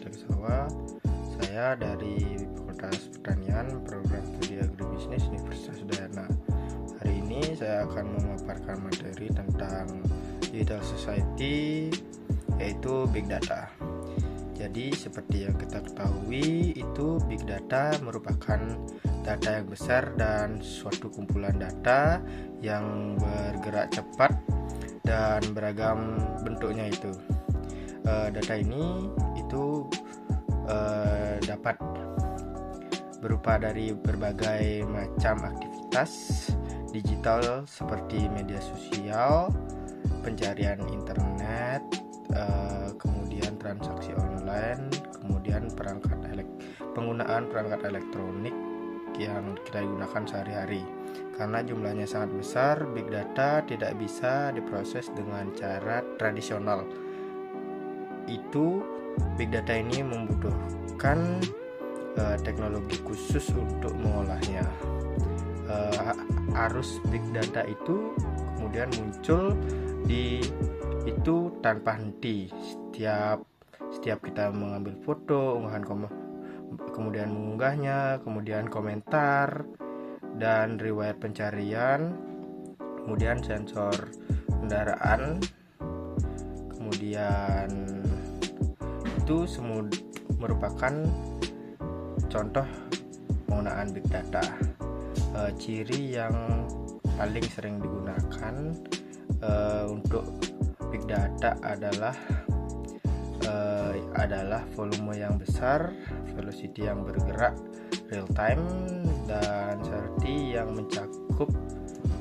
Sawa. Saya dari Fakultas Pertanian, Program Studi Agribisnis Universitas Udayana. Hari ini saya akan memaparkan materi tentang Digital Society, yaitu Big Data. Jadi seperti yang kita ketahui, itu Big Data merupakan data yang besar dan suatu kumpulan data yang bergerak cepat dan beragam bentuknya itu. Data ini itu dapat berupa dari berbagai macam aktivitas digital seperti media sosial, pencarian internet, kemudian transaksi online, kemudian penggunaan perangkat elektronik yang kita gunakan sehari-hari. Karena jumlahnya sangat besar, big data tidak bisa diproses dengan cara tradisional. Itu big data ini membutuhkan teknologi khusus untuk mengolahnya. Arus big data itu kemudian muncul itu tanpa henti. Setiap kita mengambil foto, kemudian mengunggahnya, kemudian komentar dan riwayat pencarian, kemudian sensor kendaraan, kemudian itu merupakan contoh penggunaan big data. Ciri yang paling sering digunakan untuk big data adalah volume yang besar, velocity yang bergerak real time, dan seperti yang mencakup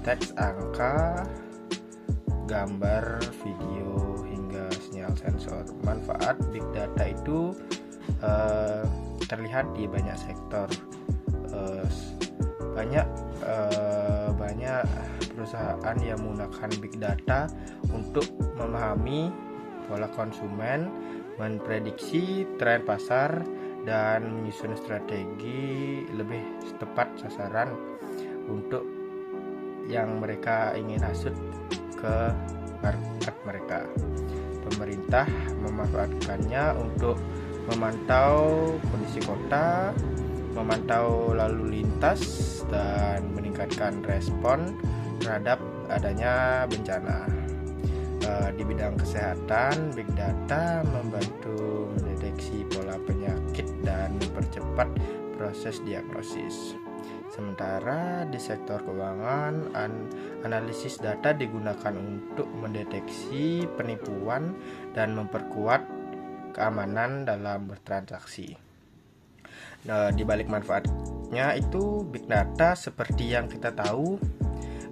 teks, angka, gambar, video, hingga sinyal sensor. Manfaat big data itu terlihat di banyak sektor. Banyak perusahaan yang menggunakan big data untuk memahami pola konsumen, memprediksi tren pasar, dan menyusun strategi lebih tepat sasaran untuk yang mereka ingin hasut ke market mereka. Pemerintah memanfaatkannya untuk memantau kondisi kota, memantau lalu lintas, dan meningkatkan respon terhadap adanya bencana. Di bidang kesehatan, big data membantu mendeteksi pola penyakit dan mempercepat proses diagnosis. Sementara di sektor keuangan, analisis data digunakan untuk mendeteksi penipuan dan memperkuat keamanan dalam bertransaksi. Di balik manfaatnya itu, big data seperti yang kita tahu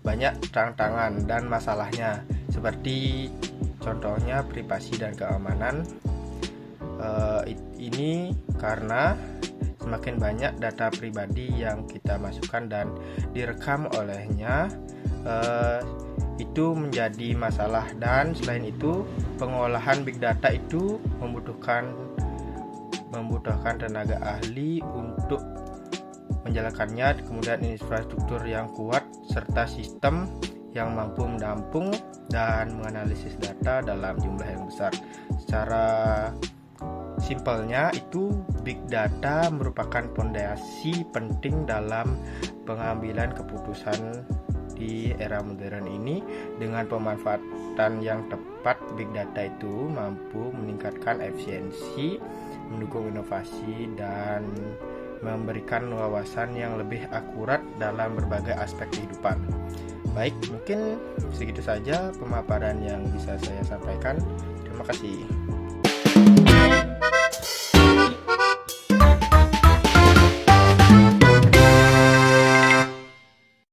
banyak tantangan dan masalahnya, seperti contohnya privasi dan keamanan. Ini karena semakin banyak data pribadi yang kita masukkan dan direkam olehnya, itu menjadi masalah. Dan selain itu, pengolahan big data itu membutuhkan tenaga ahli untuk menjalankannya, kemudian infrastruktur yang kuat serta sistem yang mampu menampung dan menganalisis data dalam jumlah yang besar. Secara simpelnya itu, big data merupakan fondasi penting dalam pengambilan keputusan di era modern ini. Dengan pemanfaatan yang tepat, big data itu mampu meningkatkan efisiensi, mendukung inovasi, dan memberikan wawasan yang lebih akurat dalam berbagai aspek kehidupan. Baik, mungkin segitu saja pemaparan yang bisa saya sampaikan. Terima kasih.